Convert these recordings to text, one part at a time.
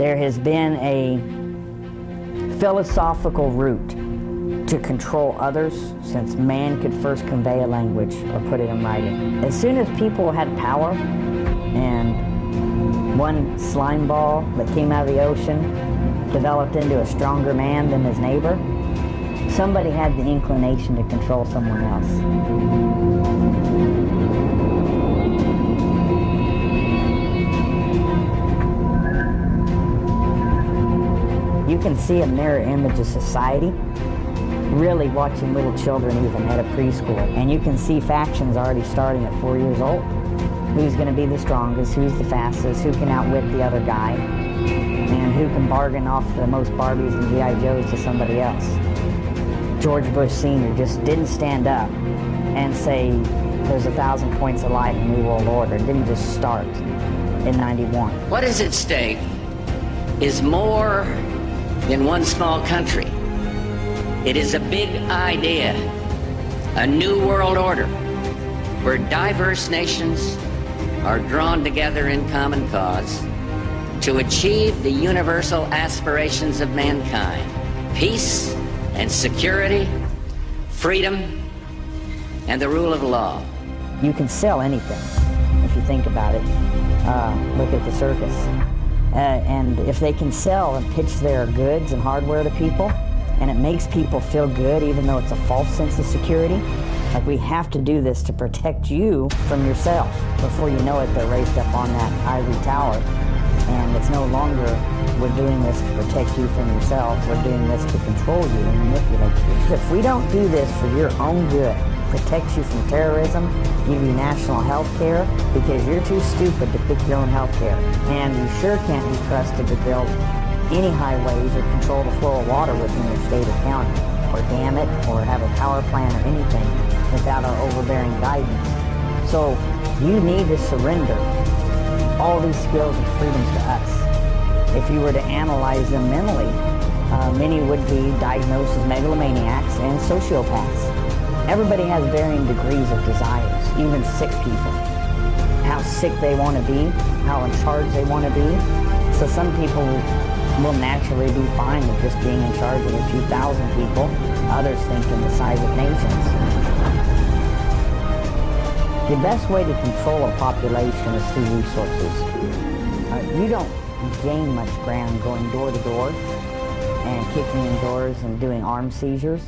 There has been a philosophical route to control others since man could first convey a language or put it in writing. As soon as people had power, and one slime ball that came out of the ocean developed into a stronger man than his neighbor, somebody had the inclination to control someone else. You can see a mirror image of society really watching little children even at a preschool. And you can see factions already starting at 4 years old. Who's going to be the strongest, who's the fastest, who can outwit the other guy, and who can bargain off the most Barbies and G.I. Joes to somebody else. George Bush Sr. just didn't stand up and say there's 1,000 points of light in the New World Order. It didn't just start in '91. What is at stake is more than one small country. It is a big idea, a new world order, where diverse nations are drawn together in common cause to achieve the universal aspirations of mankind: peace and security, freedom, and the rule of law. You can sell anything, if you think about it. Look at the circus. And if they can sell and pitch their goods and hardware to people, and it makes people feel good even though it's a false sense of security, like we have to do this to protect you from yourself. Before you know it, they're raised up on that ivory tower, and it's no longer we're doing this to protect you from yourself, we're doing this to control you and manipulate you. If we don't do this for your own good, protect you from terrorism, give you national health care, because you're too stupid to pick your own health care, and you sure can't be trusted to build any highways or control the flow of water within your state or county, or dam it, or have a power plant or anything without our overbearing guidance. So you need to surrender all these skills and freedoms to us. If you were to analyze them mentally, many would be diagnosed as megalomaniacs and sociopaths. Everybody has varying degrees of desires, even sick people. How sick they want to be, how in charge they want to be. So some people will naturally be fine with just being in charge of a few thousand people. Others think in the size of nations. The best way to control a population is through resources. You don't gain much ground going door to door and kicking in doors and doing armed seizures.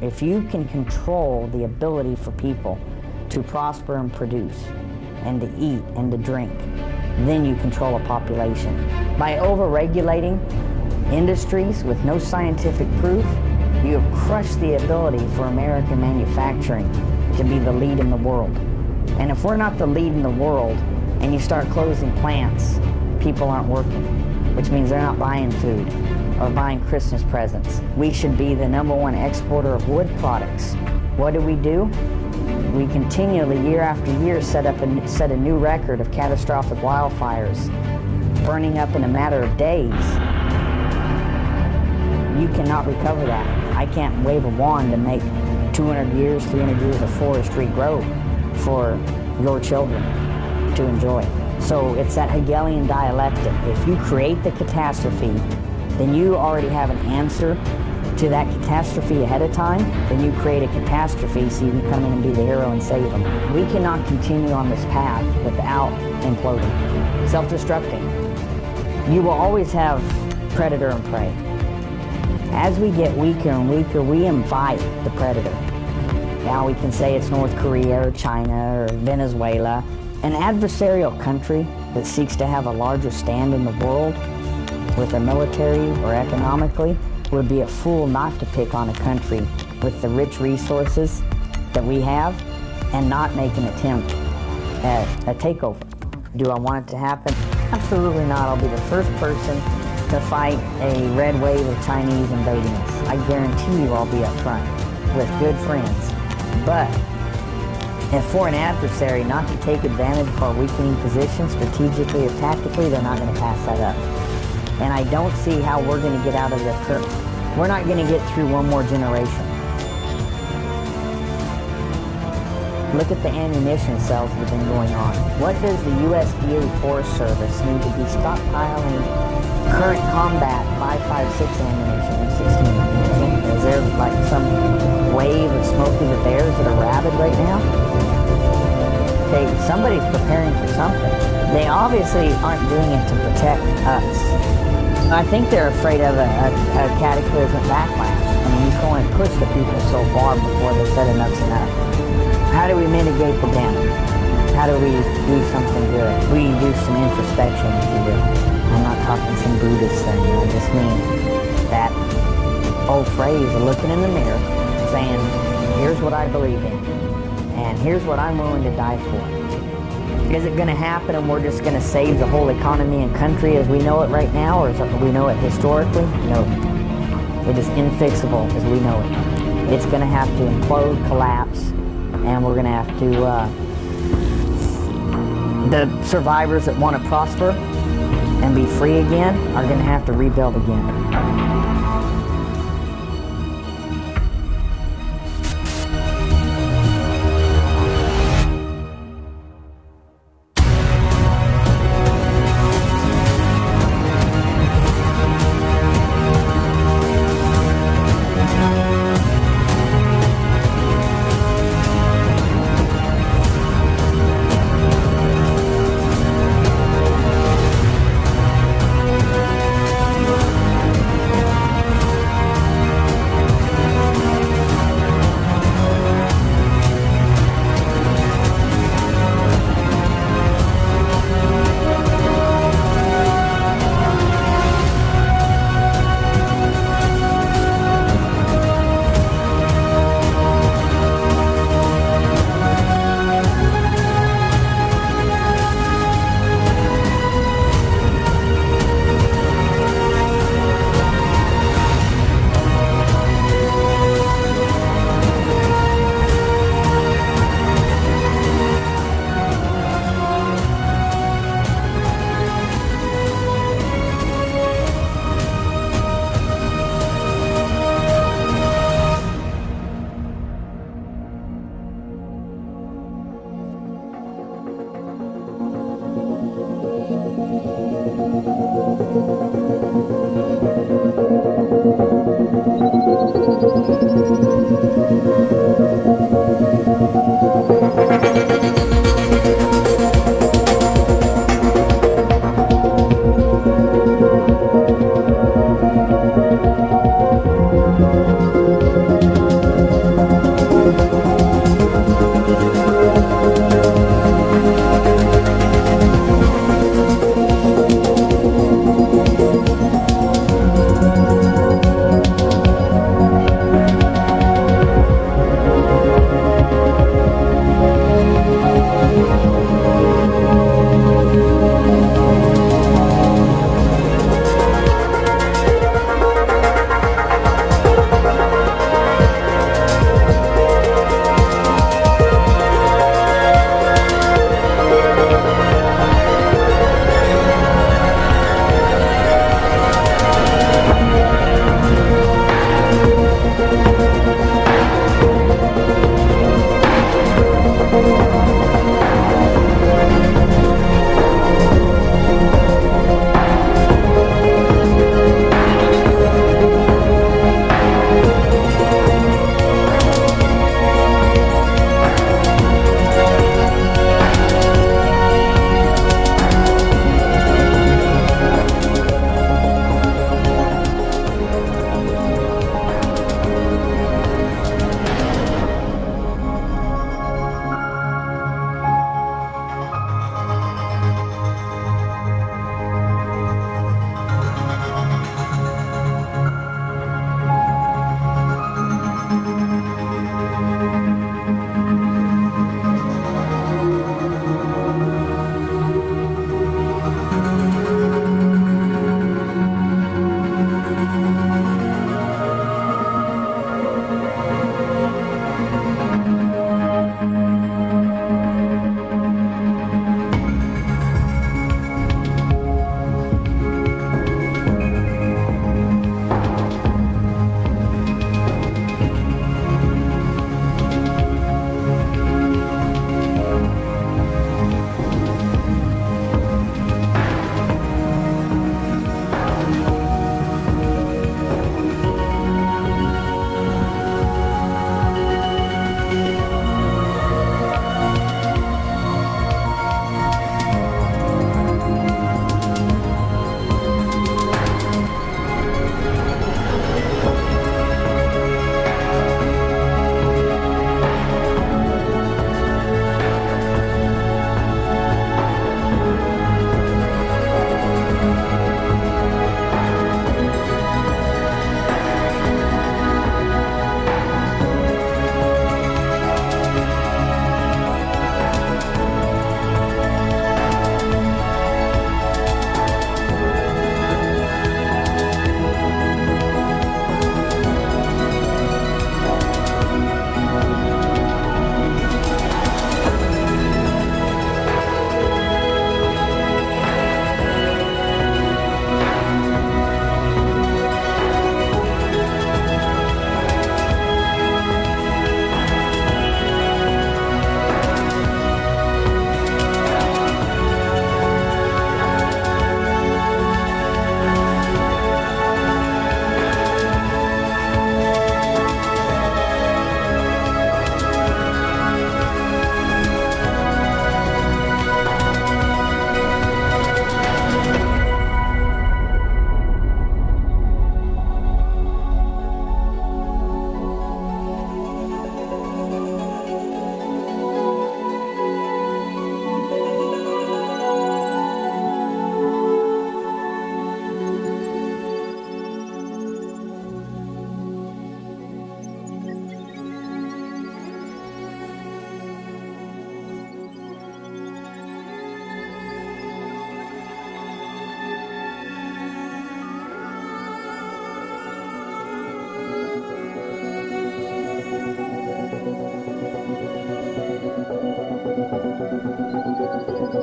If you can control the ability for people to prosper and produce, and to eat and to drink, then you control a population. By over-regulating industries with no scientific proof, you have crushed the ability for American manufacturing to be the lead in the world. And if we're not the lead in the world, and you start closing plants, people aren't working, which means they're not buying food or buying Christmas presents. We should be the #1 exporter of wood products. What do? We continually, year after year, set a new record of catastrophic wildfires, burning up in a matter of days. You cannot recover that. I can't wave a wand and make 200 years, 300 years of forestry grow for your children to enjoy. So it's that Hegelian dialectic. If you create the catastrophe, then you already have an answer to that catastrophe ahead of time. Then you create a catastrophe so you can come in and be the hero and save them. We cannot continue on this path without imploding, self-destructing. You will always have predator and prey. As we get weaker and weaker, we invite the predator. Now we can say it's North Korea or China or Venezuela. An adversarial country that seeks to have a larger stand in the world with a military or economically would be a fool not to pick on a country with the rich resources that we have and not make an attempt at a takeover. Do I want it to happen? Absolutely not. I'll be the first person to fight a red wave of Chinese invading us. I guarantee you I'll be up front with good friends. But if for an adversary not to take advantage of our weakening position strategically or tactically, they're not going to pass that up. And I don't see how we're going to get out of the curve. We're not going to get through one more generation. Look at the ammunition sales that have been going on. What does the USDA Forest Service need to be stockpiling current combat 5.56 ammunition and 16 ammunition? Is there like some wave of Smokey the Bears that are rabid right now? Okay, somebody's preparing for something. They obviously aren't doing it to protect us. I think they're afraid of a cataclysmic backlash. I mean, you can only push the people so far before they said enough's enough. How do we mitigate the damage? How do we do something good? We do some introspection, if you will. I'm not talking some Buddhist thing. I just mean that old phrase of looking in the mirror, saying, here's what I believe in, and here's what I'm willing to die for. Is it going to happen and we're just going to save the whole economy and country as we know it right now, or as we know it historically? No. It is infixable as we know it. It's going to have to implode, collapse, and we're going to have to, the survivors that want to prosper and be free again are going to have to rebuild again.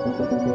Thank you.